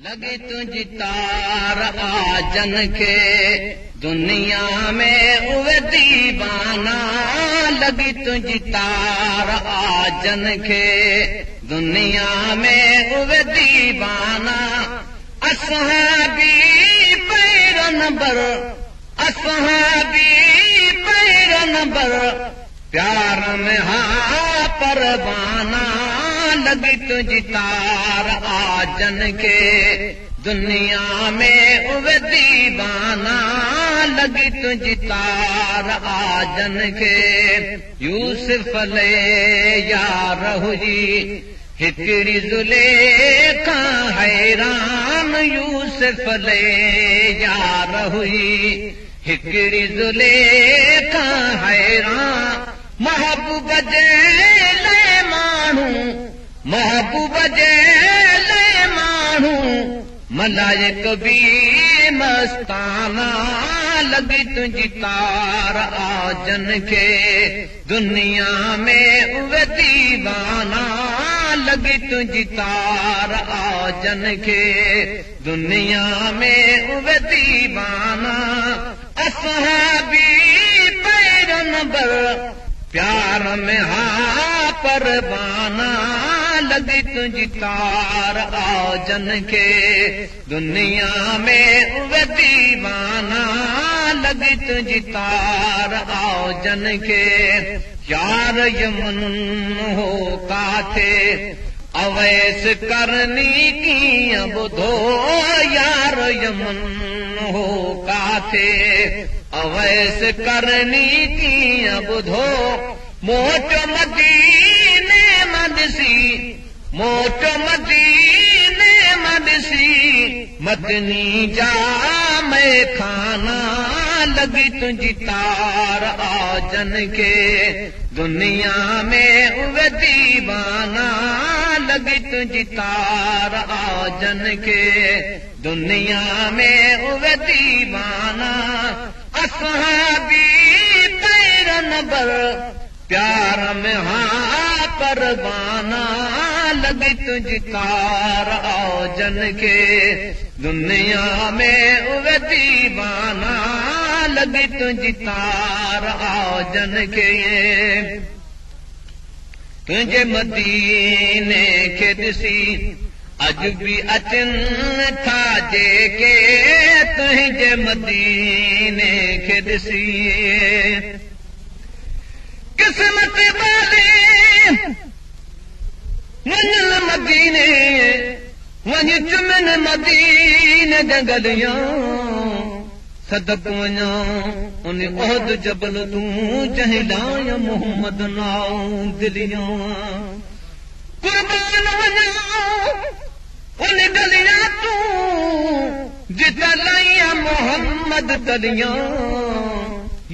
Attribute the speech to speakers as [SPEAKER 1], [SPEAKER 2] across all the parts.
[SPEAKER 1] लगी तुझी तार आजन के दुनिया में उवे दीवाना लगी तुझी तार आजन के दुनिया में उवे दीवाना असहाबी पैरन बर असहाबी पैरन बर प्यार में हाँ परवाना लगी तुझी तार आजन के दुनिया में उवे दीवाना लगी तुझी तार आजन के यूसुफ ले यार हुई हिकड़ी जुलेखा हैरान यूसुफ ले यार हुई हिकड़ी जुलेखा हैरान महबूब जे माण्हू महबूब जे माण्हू मलाइक बि मस्ताना लगी तुझी तार आजन के दुनिया में उवे दीवाना लगी तुझी तार आजन के दुनिया में उवे दीवाना असहाबी पैरन बर प्यार में हाँ परवाना लगी तुझी तार आजन के दुनिया में उवे दीवाना लगी तुझी तार आजन के यार यमन हो काथे अवैस करनी की बुधो यार यमन हो काथे अवैस करनी की बुधो मोट मदीने मदसी मोट मदीने मदसी मदनी जा मैं खाना लगी तुझी तार आजन के दुनिया में उवे दीवाना लगी तुझी तार आजन के दुनिया में उवे दीवाना असहाबी पैरन बर प्यार में हाँ परवाना लगी तुझी तार आजन के दुनिया में उवे दीवाना लगी तुझी तार आजन के तुझे मदीने के दिसी अज भी अचन था जेके तुझे मदीने के दिसी किस्मत वाले वञ मदीने वञ चुमन मदीने जंगलियां सदक वञा उन ओहद जबल तूं जहिलाय मोहम्मद नाऊ दिलियां कुर्बान वञा उन गलियां तूं जिता लाइया मोहम्मद तलियां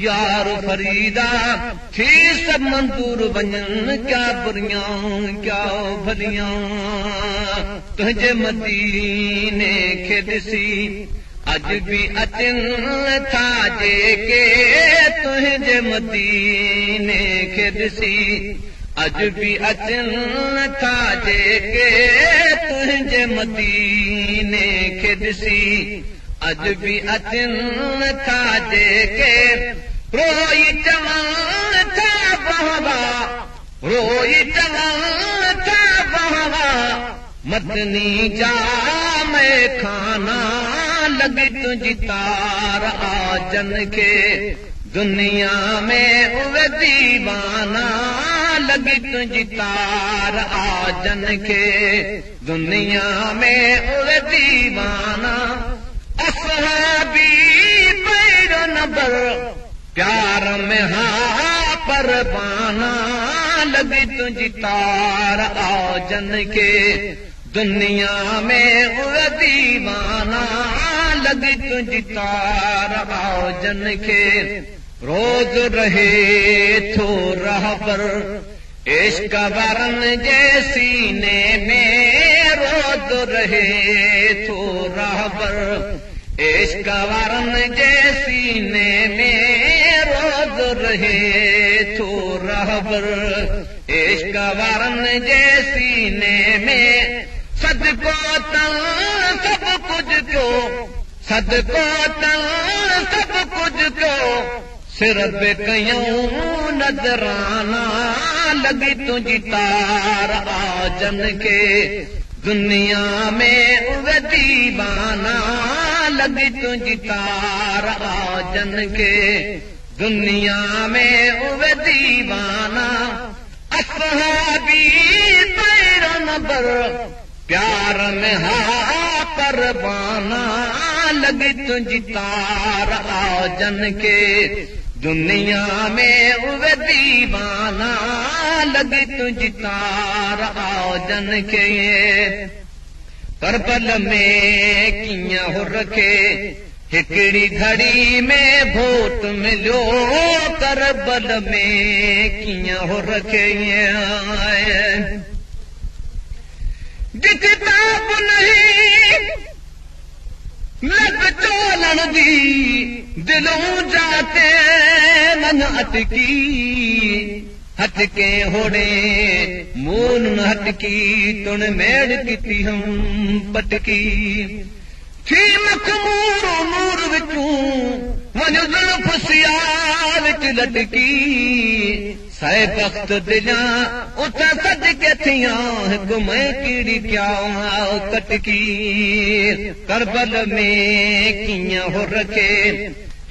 [SPEAKER 1] यार फरीदा थी सब मंजूर वञन क्या बुरियां क्या भलियां तुझे मदीने के ॾिसी अज भी अचन था जेके तुझे मदीने के ॾिसी अज भी अचन था जेके तुझे मदीने के ॾिसी अज भी अचन था जेके रोई चवण था बहवा रोई चवण था बहवा मदनी जा मैं खाना लगी तुझी तार आजन के दुनिया में उवे दीवाना लगी तुझी तार आजन के दुनिया में उवे दीवाना असहाबी पैरन बर प्यार में हाँ परवाना लगी तुझी तार आजन के दुनिया में उवे दीवाना लगी तुझी तार आजन के रोज रहे थो रहबर इश्क वरन जे सीने में रोज रहे थो रहबर इश्क वरन जे सीने में रोज रहे थो रहबर इश्क वरन जे सीने में सदको तन सब सदको तन सब कुछ को सिर्फ कयूं नजराना लगी तुझी तार आजन के दुनिया में उवे दीवाना लगी तुझी तार आजन के दुनिया में उवे दीवाना असहाबी तेरा नबर प्यार में हा परवाना लगी तुझी तार आजन के दुनिया में उवे दीवाना लगी तुझी तार आजन के करबल में किया हो रखे हिकड़ी घड़ी में भोट मिलो करबल में किया हो रखे किताब नहीं लग चोलन दी दिलों जाते मन अटकी हटके होड़े मून हटकी तुण मेड़ की हम पटकी थी मखमूर नूर विचूं मन जुल्फ सियार विच लटकी सै बख्त दिला उत सज के थिया हिकु मैं कीड़ी क्या कटकी करबल में किया हो रखे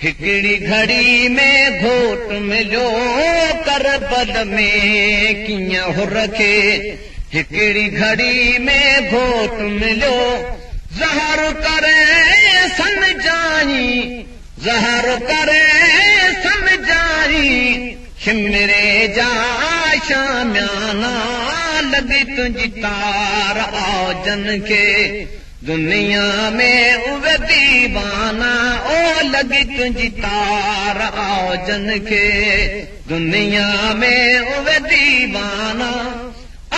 [SPEAKER 1] हिकड़ी घड़ी में घोट मिलो करबल में किया हो रखे हिकड़ी घड़ी में घोट मिलो जहर करे समझाई जहर करे समझाई शिमरे जा शाम्याना लगी तुझी तार आजन के दुनिया में उवे दीवाना ओ लगी तुझी तार आजन के दुनिया में उवे दीवाना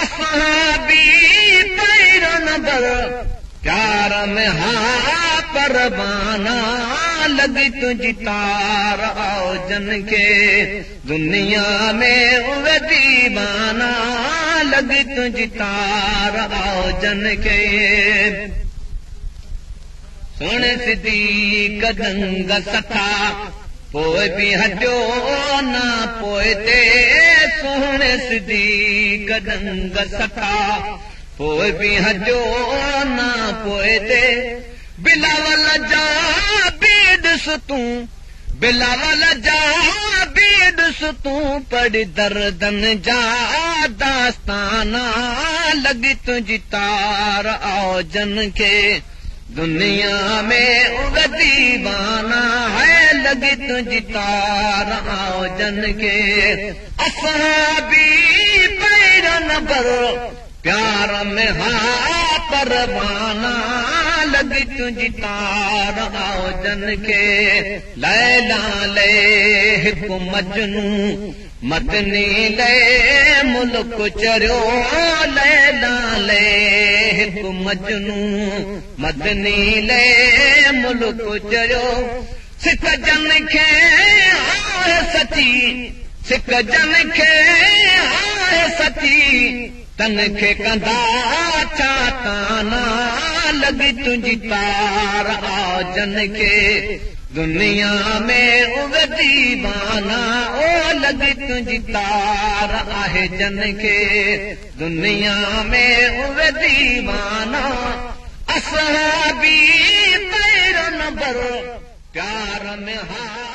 [SPEAKER 1] असहाबी तेरा नबर प्यार में हा परवाना लगी तुझी तार आजन के दुनिया में उवे दीवाना लगी तुझी तार आजन के सोने सिद्दीक़ दंग सथा पोइ बि हटियो ना पोइ ते सोने सिद्दीक़ दंग सथा पोइ बि हटियो ना पोइ ते बिलावल जा बीडस तूं बिलावल जा बीडस तूं पढ़ दर्दन जा दास्ताना लगी तुझी तार आजन के दुनिया में उवे दीवाना है लगी तुझी तार आजन के असहाबी पैरा नबर प्यार में हा परवाना लगी तुझी तार आजन के लैला ले हिकु मजनू मदनी ले मुल्क चरियो लैला ले हिकु मजनू मदनी ले मुल्क चरियो सिख जन खे आहे सची सिख जन खे आहे सची तन खे कंदा चाताना लगी तुझी तार आजन के दुनिया में उवे दीवाना ओ लगी तुझी तार आहे जन के दुनिया में उवे दीवाना असहाबी तेरा नबर प्यार में हा